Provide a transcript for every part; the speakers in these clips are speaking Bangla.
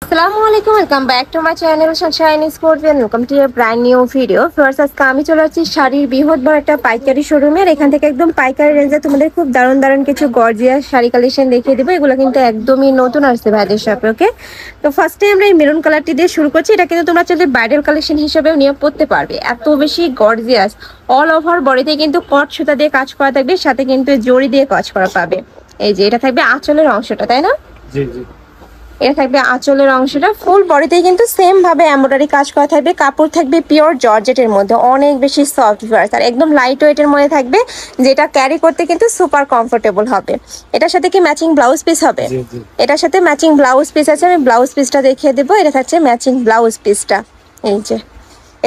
আসসালামু আলাইকুম, welcome back to my channel sunshine sports and welcome to a brand new video. First আজকে আমি চলে যাচ্ছি শাড়ির বৃহৎ বড় একটা পাইকারি শোরুমের। এখান থেকে একদম পাইকারি রেঞ্জে তোমাদের খুব দারুণ দারুণ কিছু গর্জিয়াস শাড়ি কালেকশন দেখিয়ে দেবো। এগুলো কিন্তু একদমই নতুন আসছে ভাইদের শপে। ওকে, তো ফার্স্টে আমরা এই মেরুন কালারটি দিয়ে শুরু করছি। এটা কিন্তু তোমরা চাইলে ব্রাইডাল কালেকশন হিসেবেও নিয়ে পড়তে পারবে, এত বেশি গর্জিয়াস। অল ওভার বডিতে কিন্তু কট সুতা দিয়ে কাজ করা থাকবে, সাথে কিন্তু জড়ি দিয়ে কাজ করা পাবে। এই যে এটা থাকবে আঁচলের অংশটা, তাই না? জি জি। এটা থাকবে আঁচলের অংশটা, ফুল বডিতেই কিন্তু সেম ভাবে এমব্রয়ডারি কাজ করা থাকবে। কাপড় থাকবে পিওর জর্জেটের মধ্যে, অনেক বেশি সফট ভিউয়ার্স, আর একদম লাইট ওয়েটের মধ্যে থাকবে, যেটা ক্যারি করতে কিন্তু সুপার কমফোর্টেবল হবে। এটার সাথে কি ম্যাচিং ব্লাউজ পিস হবে? এটার সাথে ম্যাচিং ব্লাউজ পিস আছে, আমি ব্লাউজ পিসটা দেখিয়ে দেবো। এটা থাকছে ম্যাচিং ব্লাউজ পিসটা, এই যে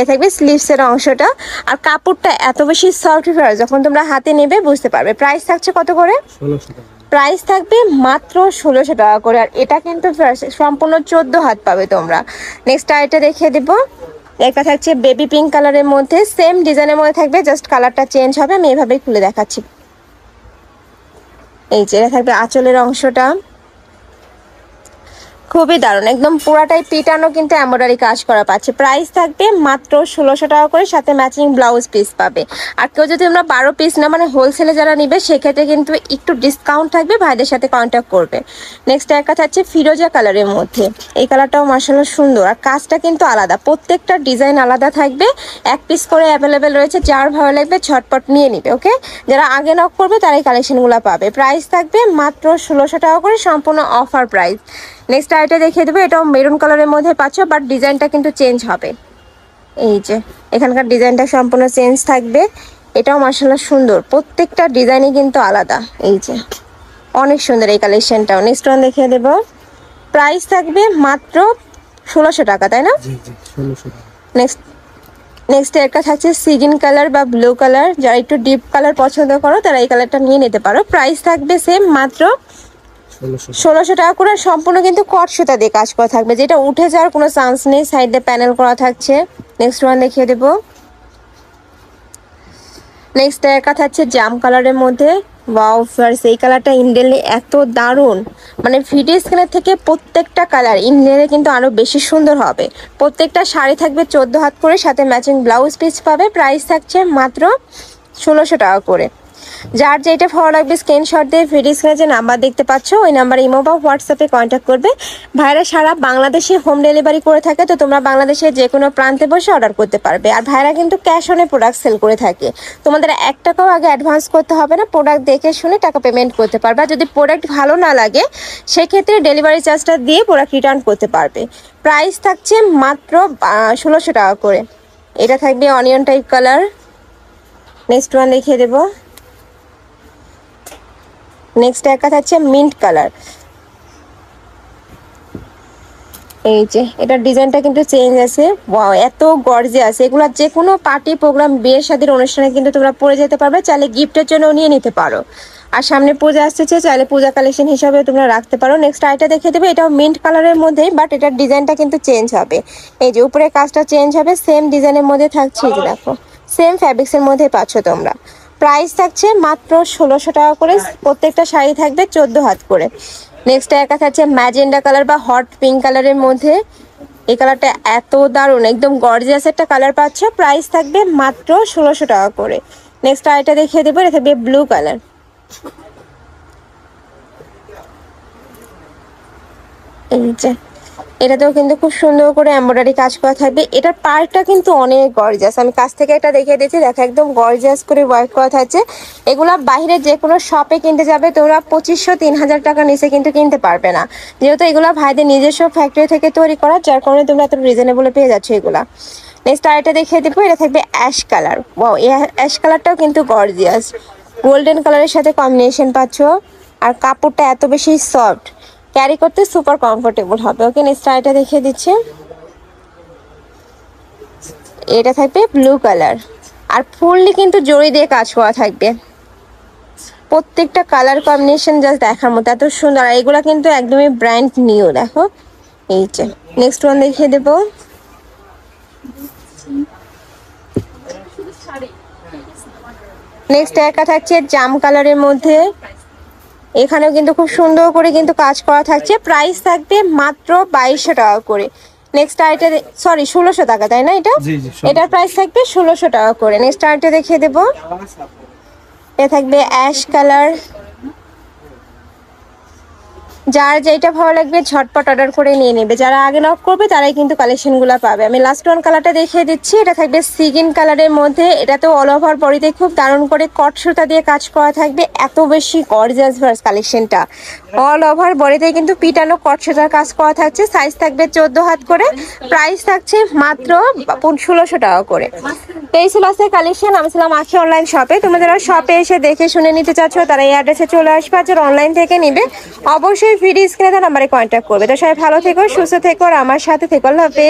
এ থাকবে স্লিভসের অংশটা। আর কাপড়টা এত বেশি সফট ভিউয়ার্স, যখন তোমরা হাতে নেবে বুঝতে পারবে। প্রাইস থাকছে কত করে? 1600 টাকা। প্রাইস থাকবে মাত্র 1600 টাকা করে। আর এটা কিন্তু সম্পূর্ণ 14 হাত পাবে তোমরা। নেক্সট আইটা দেখিয়ে দেবো। একটা থাকছে বেবি পিঙ্ক কালারের মধ্যে, সেম ডিজাইনের মধ্যে থাকবে, জাস্ট কালারটা চেঞ্জ হবে। আমি এভাবেই খুলে দেখাচ্ছি। এই যে এটা থাকবে আঁচলের অংশটা, খুবই দারুণ, একদম পুরাটাই পিটানো কিন্তু এমব্রয়ডারি কাজ করা পাচ্ছে। প্রাইস থাকবে মাত্র 1600 টাকা করে, সাথে ম্যাচিং ব্লাউজ পিস পাবে। আর কেউ যদি তোমরা 12 পিস না, মানে হোলসেলে যারা নিবে, সেক্ষেত্রে কিন্তু একটু ডিসকাউন্ট থাকবে, ভাইদের সাথে কন্ট্যাক্ট করবে। নেক্সট একটা থাকছে ফিরোজা কালারের মধ্যে। এই কালারটাও মার্শাল্লাহ সুন্দর, আর কাজটা কিন্তু আলাদা, প্রত্যেকটা ডিজাইন আলাদা থাকবে। এক পিস করে অ্যাভেলেবেল রয়েছে, যার ভালো লাগবে ঝটপট নিয়ে নিবে। ওকে, যারা আগে নক করবে তারাই কালেকশনগুলো পাবে। প্রাইস থাকবে মাত্র 1600 টাকা করে, সম্পূর্ণ অফার প্রাইস। নেক্সট আইটা দেখিয়ে দেবো। এটাও মেরুন কালারের মধ্যে পাচ্ছ, বাট ডিজাইনটা কিন্তু চেঞ্জ হবে। এই যে এখানকার ডিজাইনটা সম্পূর্ণ চেঞ্জ থাকবে। এটাও মার্শাল্লাহ সুন্দর, প্রত্যেকটা ডিজাইনই কিন্তু আলাদা। এই যে অনেক সুন্দর এই কালেকশনটাও। নেক্সট ওয়ান দেখিয়ে দেবো। প্রাইস থাকবে মাত্র 1600 টাকা, তাই না? জি জি, 1600 টাকা। নেক্সট একটা থাকছে সিগিন কালার বা ব্লু কালার। যারা একটু ডিপ কালার পছন্দ করো তারা এই কালারটা নিয়ে নিতে পারো। প্রাইস থাকবে সেম, মাত্র 1600 টাকা করে। সম্পূর্ণ কিন্তু কট সুতা দিয়ে কাজ করা থাকবে, যেটা উঠে যাওয়ার কোনো চান্স নেই। সাইডে প্যানেল করা থাকছে। নেক্সট ওয়ান দেখিয়ে দেবো। নেক্সট একটা থাকছে জাম কালারের মধ্যে। ওয়াও ফার্স, এই কালারটা ইন্ডিয়ানে এত দারুণ, মানে ভিডিও স্ক্রিনের থেকে প্রত্যেকটা কালার ইন্ডিয়ানে কিন্তু আরো বেশি সুন্দর হবে। প্রত্যেকটা শাড়ি থাকবে 14 হাত করে, সাথে ম্যাচিং ব্লাউজ পিস পাবে। প্রাইস থাকছে মাত্র 1600 টাকা করে। যার যেটা ভালো লাগবে স্ক্রিনশট দিয়ে ভিডিও স্ক্রিনে যে নাম্বার দেখতে পাচ্ছ, ওই নাম্বারে ইমো বা হোয়াটসঅ্যাপে কন্ট্যাক্ট করবে। ভাইরা সারা বাংলাদেশে হোম ডেলিভারি করে থাকে, তো তোমরা বাংলাদেশের যে কোনো প্রান্তে বসে অর্ডার করতে পারবে। আর ভাইরা কিন্তু ক্যাশ অনে প্রোডাক্ট সেল করে থাকে, তোমাদের 1 টাকাও আগে অ্যাডভান্স করতে হবে না। প্রোডাক্ট দেখে শুনে টাকা পেমেন্ট করতে পারবে। আর যদি প্রোডাক্ট ভালো না লাগে, সেক্ষেত্রে ডেলিভারি চার্জটা দিয়ে প্রোডাক্ট রিটার্ন করতে পারবে। প্রাইস থাকছে মাত্র 1600 টাকা করে। এটা থাকবে onion type colour. Next one দেখিয়ে দেবো। নেক্সট একটা থাকছে মিন্ট কালার। এই যে এটার ডিজাইনটা কিন্তু চেঞ্জ আছে। ওয়াও, এত গর্জিয়াস। এগুলা যে কোনো পার্টি প্রোগ্রাম, বিয়ে শাদীর অনুষ্ঠানে কিন্তু তোমরা পরে যেতে পারবে, চাইলে গিফটের জন্য নিয়ে নিতে পারো। আর সামনে পূজা আসছে, চাইলে পূজা কালেকশন হিসাবে তোমরা রাখতে পারো। নেক্সট আইটা দেখে দেবে। এটাও মিন্ট কালারের মধ্যেই, বাট এটার ডিজাইনটা কিন্তু চেঞ্জ হবে। এই যে উপরে কাজটা চেঞ্জ হবে, সেম ডিজাইনের মধ্যে থাকছে। এই যে দেখো, সেম ফ্যাব্রিক্সের মধ্যে পাচ্ছ তোমরা। প্রাইস থাকছে মাত্র 1600 টাকা করে। প্রত্যেকটা শাড়ি থাকবে 14 হাত করে। নেক্সট একটা থাকছে ম্যাজেন্ডা কালার বা হট পিঙ্ক কালারের মধ্যে। এই কালারটা এত দারুণ, একদম গর্জিয়াস একটা কালার পাচ্ছ। প্রাইস থাকবে মাত্র 1600 টাকা করে। নেক্সট আইটা দেখিয়ে দেবো। এটা থাকবে ব্লু কালার। এই যে এটাতেও কিন্তু খুব সুন্দর করে এমব্রয়ডারি কাজ করা থাকবে। এটার পার্টটা কিন্তু অনেক গর্জিয়াস। আমি কাছ থেকে এটা দেখিয়ে দিচ্ছি, দেখো একদম গর্জিয়াস করে ওয়ার্ক করা থাকছে। এগুলা বাইরে যে কোনো শপে কিনতে যাবে তোমরা 2500-3000 টাকার নিচে কিন্তু কিনতে পারবে না, যেহেতু এগুলা ভাইদের নিজস্ব ফ্যাক্টরি থেকে তৈরি করা, যার কারণে তোমরা এত রিজনেবলে পেয়ে যাচ্ছ এগুলা। নেক্সট আরেকটা দেখিয়ে দেবো। এটা থাকবে অ্যাশ কালার। ওয়াও, এই অ্যাশ কালারটাও কিন্তু গর্জিয়াস, গোল্ডেন কালারের সাথে কম্বিনেশন পাচ্ছ। আর কাপড়টা এত বেশি সফট, ক্যারি করতে সুপার কমফোর্টেবল হবে। ওকে, নেক্সট আইটা দেখিয়ে দিচ্ছি। এটা থাকবে ব্লু কালার, আর ফুললি কিন্তু জড়ি দিয়ে কাজ করা থাকবে। প্রত্যেকটা কালার কম্বিনেশন জাস্ট দেখার মতো, এত সুন্দর। আর এগুলা কিন্তু একদমই ব্র্যান্ড নিউ, দেখো। এই যে নেক্সট ওয়ান দেখিয়ে দেবো। নেক্সট একটা থাকছে জাম কালারের মধ্যে। এখানেও কিন্তু খুব সুন্দর করে কিন্তু কাজ করা থাকছে। প্রাইস থাকবে মাত্র 2200 টাকা করে। নেক্সট আইটা, সরি 1600 টাকা, তাই না? এটার প্রাইস থাকবে 1600 টাকা করে। নেক্সট আইটা দেখিয়ে দেবো, এ থাকবে অ্যাশ কালার। যার যেটা ভালো লাগবে ঝটপট অর্ডার করে নিয়ে নেবে, যারা আগে নক করবে তারাই কিন্তু কালেকশনগুলো পাবে। আমি লাস্ট ওয়ান কালারটা দেখিয়ে দিচ্ছি, এটা থাকবে সিগিন কালারের মধ্যে। এটাতে অল ওভার বডিতে খুব দারুণ করে কট সুতা দিয়ে কাজ করা থাকবে। এত বেশি গর্জিয়াস ভার্স কালেকশনটা, অল ওভার বডিতে কিন্তু পিটানো কট সুতার কাজ করা থাকছে। সাইজ থাকবে 14 হাত করে। প্রাইস থাকছে মাত্র 1600 টাকা করে। তো এই ছিল আজকের কালেকশন। আমি ছিলাম আখি অনলাইন শপে। তোমরা যারা শপে এসে দেখে শুনে নিতে চাচ্ছ তারা এই অ্যাড্রেসে চলে আসবে, আর যারা অনলাইন থেকে নিবে অবশ্যই ভিডিও স্ক্রিনে নাম্বারে কন্ট্যাক্ট করবে। তো সবাই ভালো থেকো, সুস্থ থেকো, আর আমার সাথে থেকো। আল্লাহ হাফেজ।